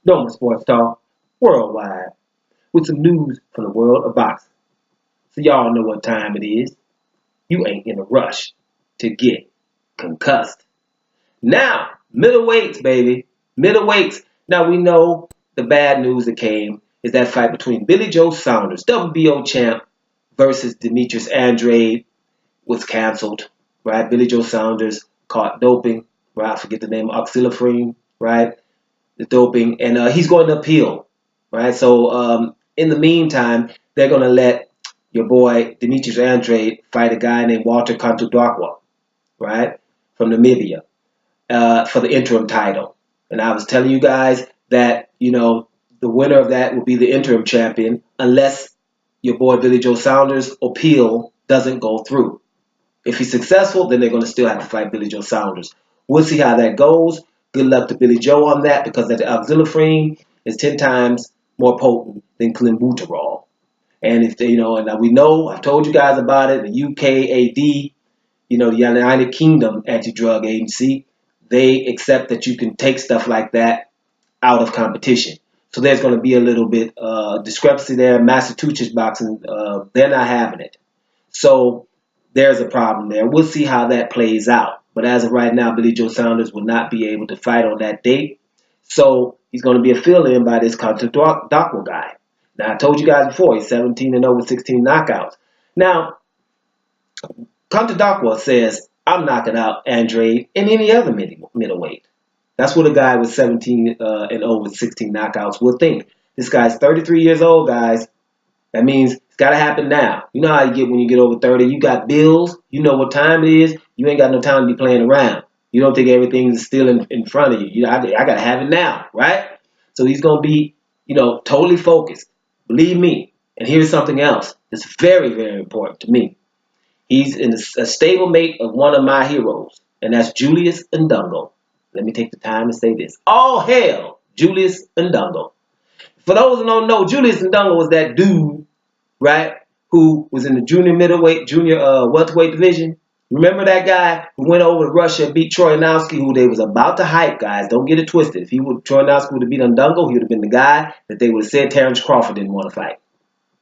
Normal Sports Talk worldwide with some news from the world of boxing. So y'all know what time it is. You ain't in a rush to get concussed. Now, middleweights, baby. Middleweights. Now we know the bad news that came is that fight between Billy Joe Saunders, WBO champ, versus Demetrius Andrade was canceled. Right? Billy Joe Saunders caught doping. Right? I forget the name, oxylifrine. Right? The doping, and he's going to appeal, right? So in the meantime, they're going to let your boy Demetrius Andrade fight a guy named Walter Kautondokwa, right, from Namibia, for the interim title. And I was telling you guys that the winner of that will be the interim champion unless your boy Billy Joe Saunders' appeal doesn't go through. If he's successful, then they're going to still have to fight Billy Joe Saunders. We'll see how that goes. Good luck to Billy Joe on that because that auxiliary is 10 times more potent than clenbuterol. And if they, and we know, I've told you guys about it, the UKAD, the United Kingdom Anti-Drug Agency, they accept that you can take stuff like that out of competition. So there's going to be a little bit discrepancy there. Massachusetts boxing, they're not having it. So there's a problem there. We'll see how that plays out. But as of right now, Billy Joe Saunders will not be able to fight on that date. So he's going to be a fill-in by this Kautondokwa guy. Now, I told you guys before, he's 17-0 with 16 knockouts. Now, Kautondokwa says, I'm knocking out Andrade and any other middleweight. That's what a guy with 17-0 with 16 knockouts will think. This guy's 33 years old, guys. That means it's got to happen now. You know how you get when you get over 30. You got bills. You know what time it is. You ain't got no time to be playing around. You don't think everything's still in front of you. I got to have it now, right? So he's going to be, totally focused. Believe me. And here's something else that's very, very important to me. He's in a stablemate of one of my heroes, and that's Julius Ndungo. Let me take the time to say this. All hail Julius Ndungo. For those who don't know, Julius Ndungo was that dude, right, who was in the junior welterweight division. Remember that guy who went over to Russia, beat Troyanowski, who they was about to hype, guys. Don't get it twisted. If Troyanowski would have beat Ndungo, he would have been the guy that they would have said Terrence Crawford didn't want to fight.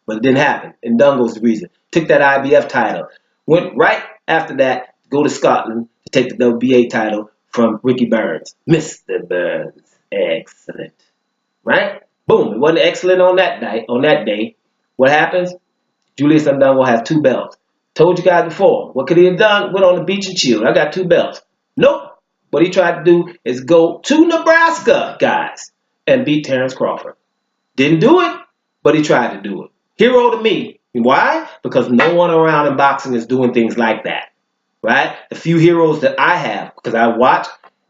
But it didn't happen. Ndungo's the reason. Took that IBF title. Went right after that to go to Scotland to take the WBA title from Ricky Burns. Mr. Burns. Excellent. Right? Boom. It wasn't excellent on that day. What happens? Julius Ndungo has 2 belts. Told you guys before. What could he have done? Went on the beach and chilled. I got 2 belts. Nope. What he tried to do is go to Nebraska, guys, and beat Terrence Crawford. Didn't do it, but he tried to do it. Hero to me. Why? Because no one around in boxing is doing things like that. Right? The few heroes that I have, because I watch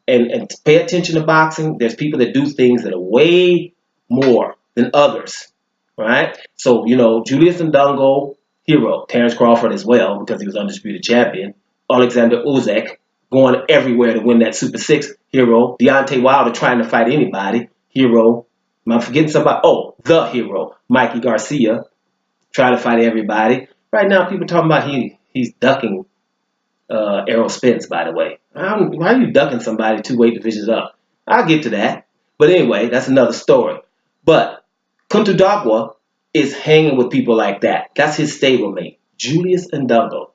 and pay attention to boxing, there's people that do things that are way more than others. Right? So, Julius Ndungo, hero. Terrence Crawford as well, because he was undisputed champion. Alexander Usyk going everywhere to win that Super 6, hero. Deontay Wilder trying to fight anybody, hero. Am I forgetting somebody? Oh, the hero. Mikey Garcia trying to fight everybody. Right now, people talking about he's ducking Errol Spence, by the way. Why are you ducking somebody 2 weight divisions up? I'll get to that. But anyway, that's another story. But Kautondokwa is hanging with people like that. That's his stablemate, Julius Ndungo.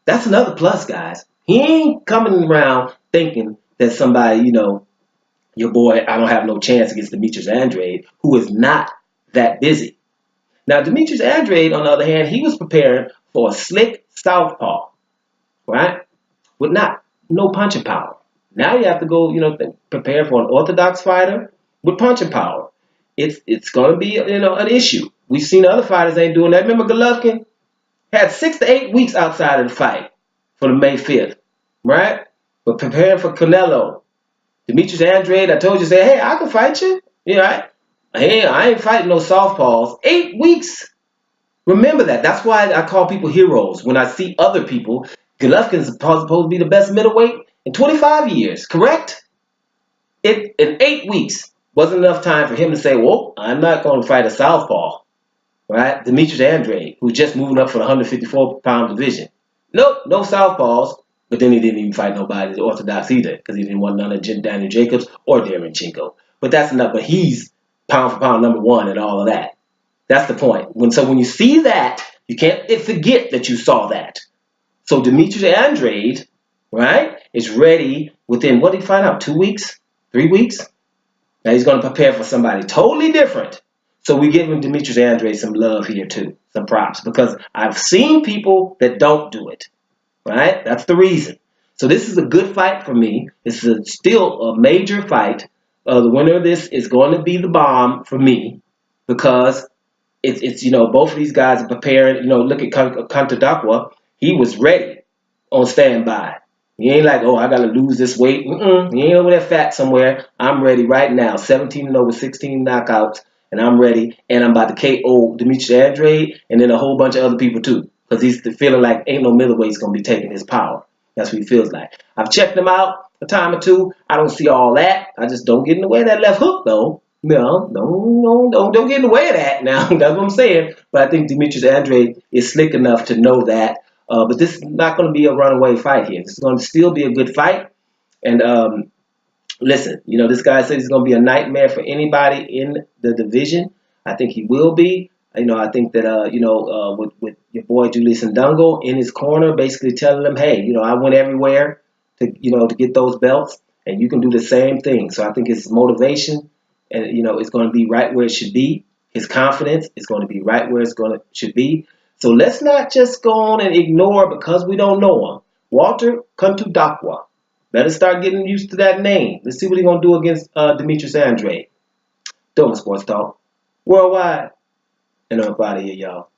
That's another plus, guys. He ain't coming around thinking that somebody, your boy, I don't have no chance against Demetrius Andrade, who is not that busy. Now, Demetrius Andrade, on the other hand, he was preparing for a slick southpaw, right? With no punching power. Now you have to go, prepare for an orthodox fighter with punching power. It's going to be, an issue. We've seen other fighters ain't doing that. Remember Golovkin had 6 to 8 weeks outside of the fight for the May 5th, right? But preparing for Canelo. Demetrius Andrade, I told you, say, hey, I can fight you. Right? Hey, I ain't fighting no softballs. 8 weeks. Remember that. That's why I call people heroes. When I see other people, Golovkin's supposed to be the best middleweight in 25 years, correct? In 8 weeks wasn't enough time for him to say, well, I'm not going to fight a southpaw, right? Demetrius Andrade, who's just moving up for the 154-pound division. Nope, no southpaws. But then he didn't even fight nobody orthodox either because he didn't want none of Daniel Jacobs or Darren Chinko. but that's enough. But he's pound for pound #1 and all of that. That's the point. When you see that, you can't forget that you saw that. So Demetrius Andrade, right, is ready within, what did he find out, 2 weeks, 3 weeks? Now he's going to prepare for somebody totally different. So we give him Demetrius Andrade some love here too, some props, because I've seen people that don't do it, right? That's the reason. So this is a good fight for me. This is still a major fight. The winner of this is going to be the bomb for me, because it's both of these guys are preparing. Look at Kautondokwa. He was ready on standby. He ain't like, oh, I got to lose this weight. He ain't over there fat somewhere. I'm ready right now. 17-0 with 16 knockouts, and I'm ready. And I'm about to KO Demetrius Andrade and then a whole bunch of other people too, because he's feeling like ain't no middleweight's going to be taking his power. That's what he feels like. I've checked him out a time or two. I don't see all that. I just don't get in the way of that left hook, though. No, don't get in the way of that now. That's what I'm saying. But I think Demetrius Andrade is slick enough to know that. But this is not going to be a runaway fight here. This is going to still be a good fight. And listen, this guy said he's going to be a nightmare for anybody in the division. I think he will be. I think that, with your boy Julius Ndungo in his corner, basically telling him, hey, I went everywhere to get those belts, and you can do the same thing. So I think his motivation, and, it's going to be right where it should be. His confidence is going to be right where should be. So let's not just go on and ignore because we don't know him. Walter Kautondokwa. Better start getting used to that name. Let's see what he's going to do against Demetrius Andrade. Doing Sports Talk Worldwide. And I'm out of here, y'all.